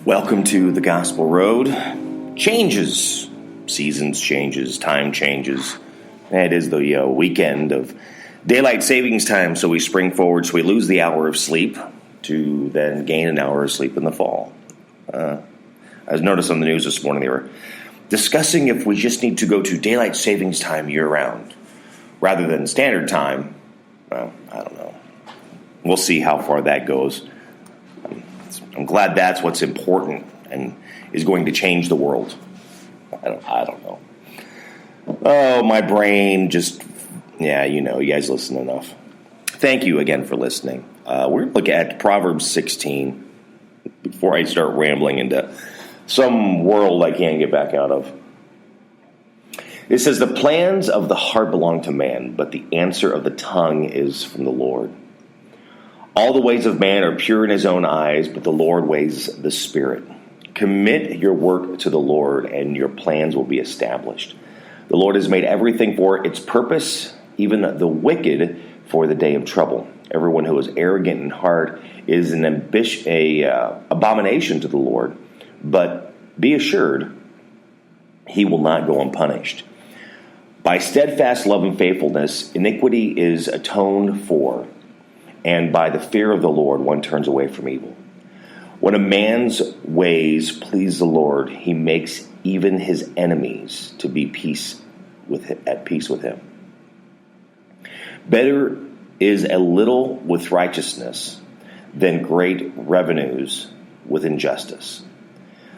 Welcome to the Gospel Road. Changes. Seasons changes. Time changes. It is the weekend of daylight savings time, so we spring forward, so we lose the hour of sleep to then gain an hour of sleep in the fall. I was noticed on the news this morning they were discussing if we just need to go to daylight savings time year-round rather than standard time. Well, I don't know. We'll see how far that goes. I'm glad that's what's important and is going to change the world. I don't know. Oh, my brain just, you guys listen enough. Thank you again for listening. We're going to look at Proverbs 16 before I start rambling into some world I can't get back out of. It says, the plans of the heart belong to man, but the answer of the tongue is from the Lord. All the ways of man are pure in his own eyes, but the Lord weighs the spirit. Commit your work to the Lord, and your plans will be established. The Lord has made everything for its purpose, even the wicked for the day of trouble. Everyone who is arrogant in heart is an abomination to the Lord, but be assured he will not go unpunished. By steadfast love and faithfulness, iniquity is atoned for, and by the fear of the Lord one turns away from evil. When a man's ways please the Lord, he makes even his enemies to be at peace with him. Better is a little with righteousness than great revenues with injustice.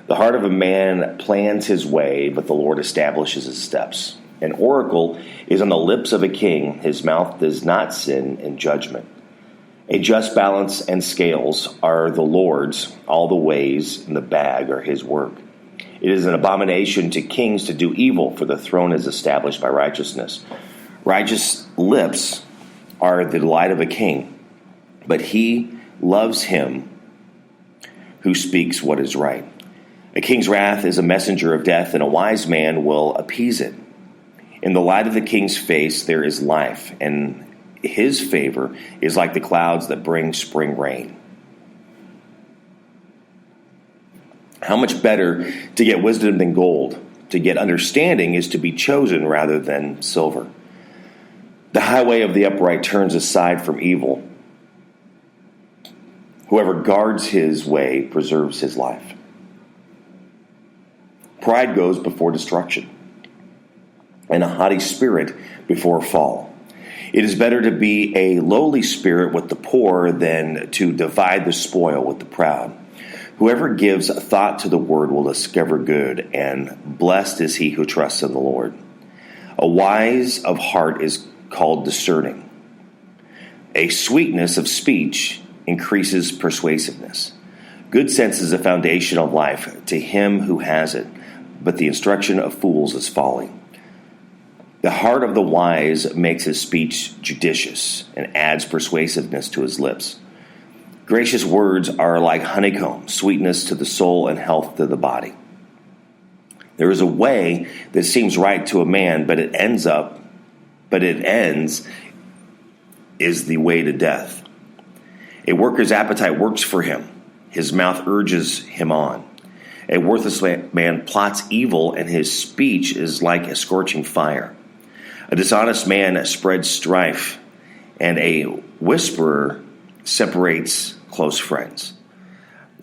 The heart of a man plans his way, but the Lord establishes his steps. An oracle is on the lips of a king. His mouth does not sin in judgment. A just balance and scales are the Lord's. All the ways in the bag are his work. It is an abomination to kings to do evil, for the throne is established by righteousness. Righteous lips are the delight of a king, but he loves him who speaks what is right. A king's wrath is a messenger of death, and a wise man will appease it. In the light of the king's face there is life, and his favor is like the clouds that bring spring rain. How much better to get wisdom than gold? To get understanding is to be chosen rather than silver. The highway of the upright turns aside from evil. Whoever guards his way preserves his life. Pride goes before destruction, and a haughty spirit before a fall. It is better to be a lowly spirit with the poor than to divide the spoil with the proud. Whoever gives thought to the word will discover good, and blessed is he who trusts in the Lord. A wise of heart is called discerning. A sweetness of speech increases persuasiveness. Good sense is a foundation of life to him who has it, but the instruction of fools is folly. The heart of the wise makes his speech judicious and adds persuasiveness to his lips. Gracious words are like honeycomb, sweetness to the soul and health to the body. There is a way that seems right to a man, but it ends is the way to death. A worker's appetite works for him. His mouth urges him on. A worthless man plots evil, and his speech is like a scorching fire. A dishonest man spreads strife, and a whisperer separates close friends.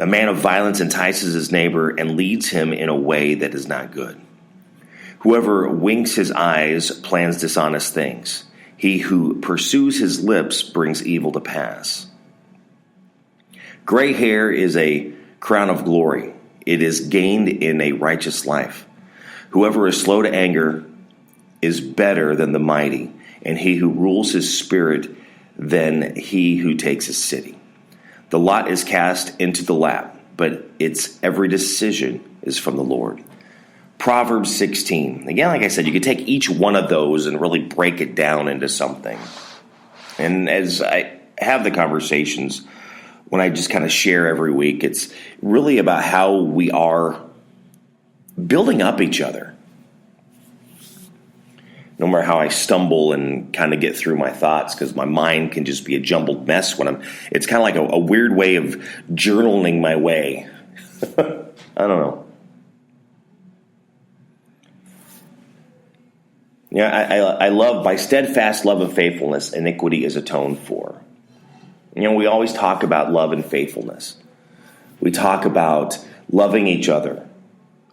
A man of violence entices his neighbor and leads him in a way that is not good. Whoever winks his eyes plans dishonest things. He who pursues his lips brings evil to pass. Gray hair is a crown of glory. It is gained in a righteous life. Whoever is slow to anger is better than the mighty, and he who rules his spirit than he who takes a city. The lot is cast into the lap, but its every decision is from the Lord. Proverbs 16. Again, like I said, you could take each one of those and really break it down into something. And as I have the conversations, when I just kind of share every week, it's really about how we are building up each other. No matter how I stumble and kind of get through my thoughts, because my mind can just be a jumbled mess when it's kind of like a weird way of journaling my way I don't know. Yeah, I love, by steadfast love and faithfulness, iniquity is atoned for. We always talk about love and faithfulness. We talk about loving each other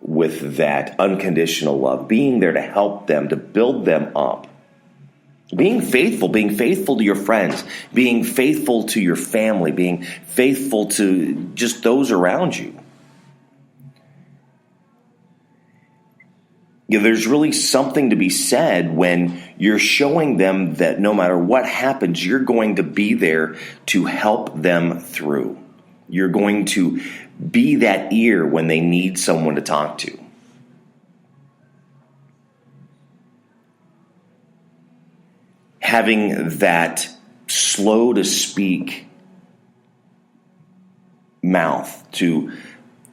with that unconditional love, being there to help them, to build them up. Being faithful to your friends, being faithful to your family, being faithful to just those around you. There's really something to be said when you're showing them that no matter what happens, you're going to be there to help them through. You're going to be that ear when they need someone to talk to. Having that slow to speak mouth to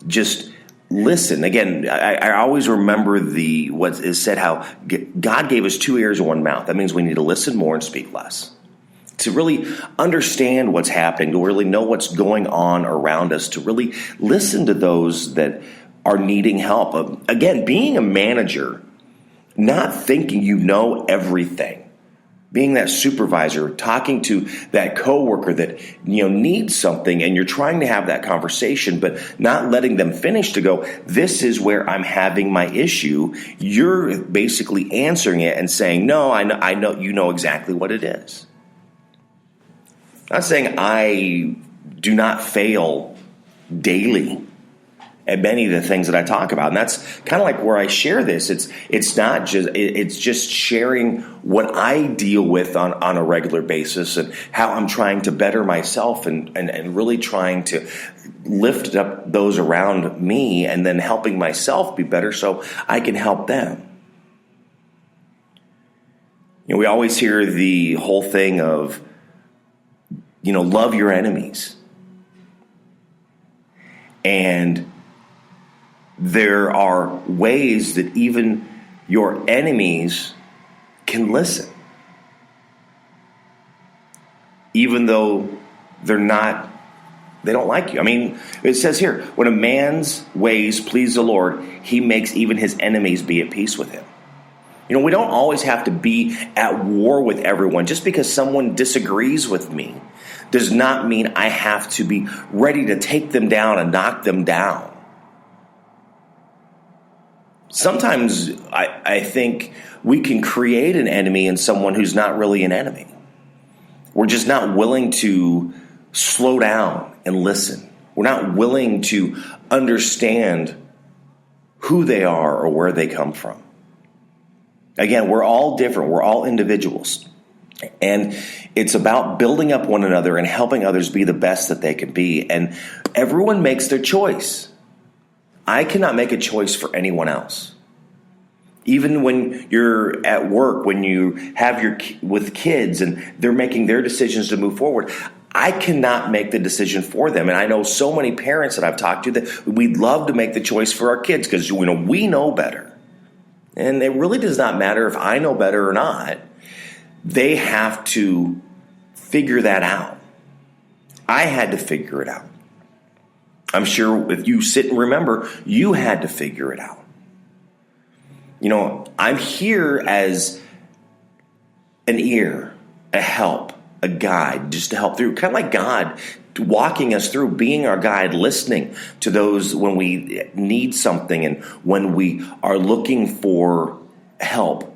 just listen. Again, I always remember what is said, how God gave us 2 ears and 1 mouth. That means we need to listen more and speak less. To really understand what's happening, to really know what's going on around us, to really listen to those that are needing help. Again, being a manager, not thinking you know everything. Being that supervisor, talking to that coworker that needs something, and you're trying to have that conversation, but not letting them finish to go, this is where I'm having my issue. You're basically answering it and saying, no, I know you know exactly what it is. I'm not saying I do not fail daily at many of the things that I talk about. And that's kind of like where I share this. It's just sharing what I deal with on a regular basis and how I'm trying to better myself and really trying to lift up those around me and then helping myself be better so I can help them. We always hear the whole thing of, love your enemies. And there are ways that even your enemies can listen. Even though they don't like you. I mean, it says here, when a man's ways please the Lord, he makes even his enemies be at peace with him. We don't always have to be at war with everyone. Just because someone disagrees with me does not mean I have to be ready to take them down and knock them down. Sometimes I think we can create an enemy in someone who's not really an enemy. We're just not willing to slow down and listen. We're not willing to understand who they are or where they come from. Again, we're all different. We're all individuals. And it's about building up one another and helping others be the best that they can be. And everyone makes their choice. I cannot make a choice for anyone else. Even when you're at work, when you have with kids and they're making their decisions to move forward, I cannot make the decision for them. And I know so many parents that I've talked to that we'd love to make the choice for our kids because we know better. And it really does not matter if I know better or not. They have to figure that out. I had to figure it out. I'm sure if you sit and remember, you had to figure it out. I'm here as an ear, a help, a guide, just to help through. Kind of like God walking us through, being our guide, listening to those when we need something and when we are looking for help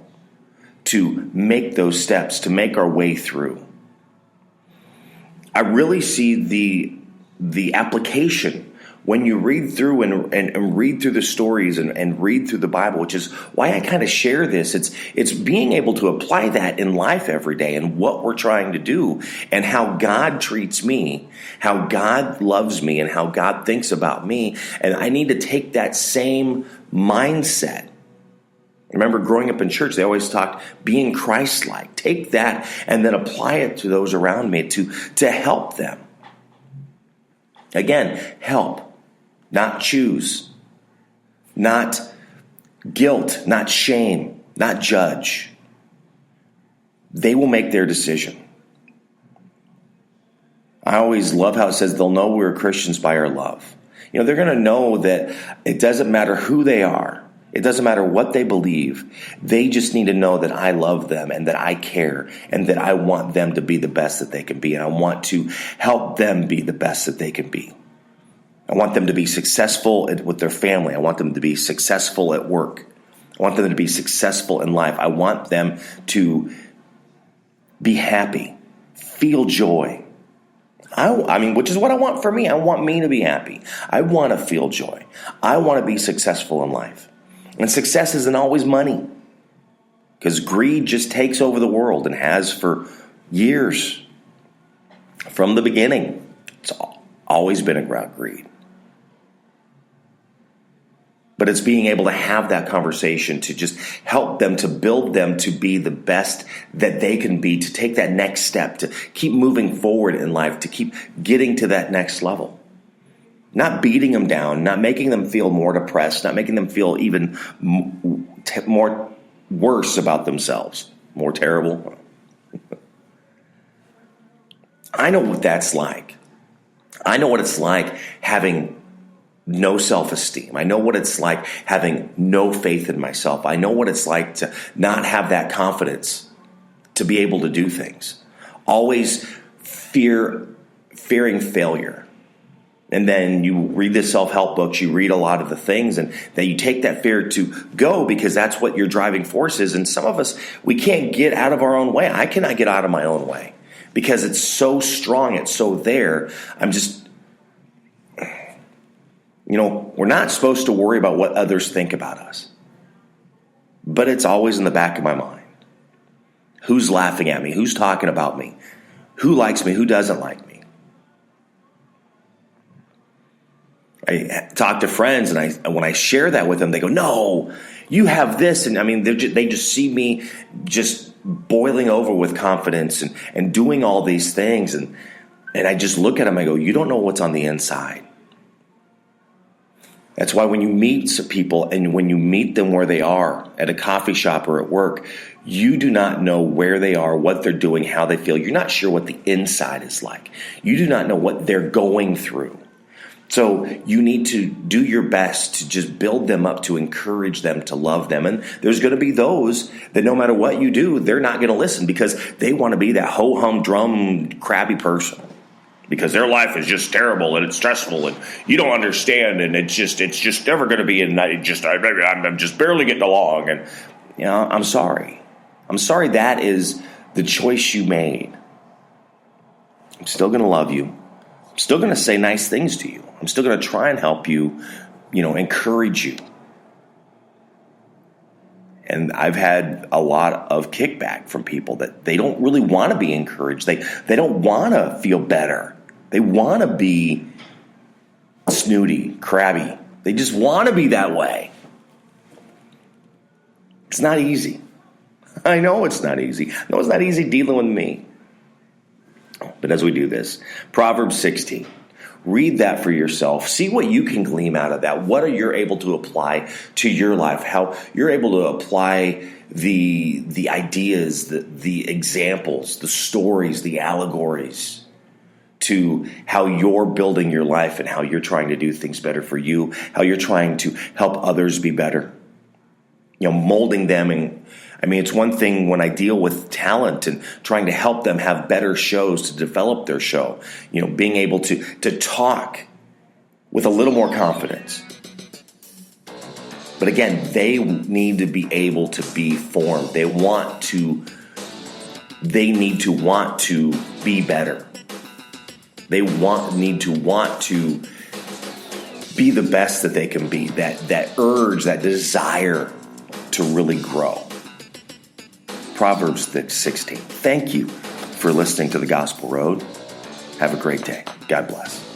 to make those steps, to make our way through. I really see the application when you read through and read through the stories and read through the Bible, which is why I kind of share this. It's being able to apply that in life every day and what we're trying to do and how God treats me, how God loves me, and how God thinks about me. And I need to take that same mindset. Remember, growing up in church, they always talked being Christ-like. Take that and then apply it to those around me to help them. Again, help. Not choose, not guilt, not shame, not judge. They will make their decision. I always love how it says they'll know we're Christians by our love. They're going to know that it doesn't matter who they are. It doesn't matter what they believe. They just need to know that I love them and that I care and that I want them to be the best that they can be. And I want to help them be the best that they can be. I want them to be successful with their family. I want them to be successful at work. I want them to be successful in life. I want them to be happy, feel joy. Which is what I want for me. I want me to be happy. I want to feel joy. I want to be successful in life. And success isn't always money, because greed just takes over the world and has for years. From the beginning, it's always been about greed. But it's being able to have that conversation to just help them, to build them to be the best that they can be, to take that next step, to keep moving forward in life, to keep getting to that next level. Not beating them down, not making them feel more depressed, not making them feel even more worse about themselves, more terrible. I know what that's like. I know what it's like having no self-esteem. I know what it's like having no faith in myself. I know what it's like to not have that confidence to be able to do things. Always fearing failure. And then you read the self-help books, you read a lot of the things, and then you take that fear to go, because that's what your driving force is. And some of us, we can't get out of our own way. I cannot get out of my own way because it's so strong, it's so there. We're not supposed to worry about what others think about us. But it's always in the back of my mind. Who's laughing at me? Who's talking about me? Who likes me? Who doesn't like me? I talk to friends, and when I share that with them, they go, "No, you have this." And they just see me just boiling over with confidence and doing all these things. And I just look at them, I go, "You don't know what's on the inside." That's why when you meet some people and when you meet them where they are at a coffee shop or at work, you do not know where they are, what they're doing, how they feel. You're not sure what the inside is like. You do not know what they're going through. So you need to do your best to just build them up, to encourage them, to love them. And there's going to be those that no matter what you do, they're not going to listen because they want to be that ho-hum drum crabby person. Because their life is just terrible and it's stressful and you don't understand and it's just never going to be. And I'm just barely getting along. And I'm sorry. I'm sorry that is the choice you made. I'm still going to love you. I'm still going to say nice things to you. I'm still going to try and help you, encourage you. And I've had a lot of kickback from people that they don't really want to be encouraged. They don't want to feel better. They want to be snooty, crabby. They just want to be that way. It's not easy. I know it's not easy. I know it's not easy dealing with me. But as we do this, Proverbs 16, read that for yourself. See what you can glean out of that. What are you able to apply to your life? How you're able to apply the ideas, the examples, the stories, the allegories to how you're building your life and how you're trying to do things better for you, how you're trying to help others be better. Molding them. And it's one thing when I deal with talent and trying to help them have better shows, to develop their show, being able to talk with a little more confidence. But again, they need to be able to be formed. They need to want to be better. They need to want to be the best that they can be. That urge, that desire to really grow. Proverbs 16. Thank you for listening to The Gospel Road. Have a great day. God bless.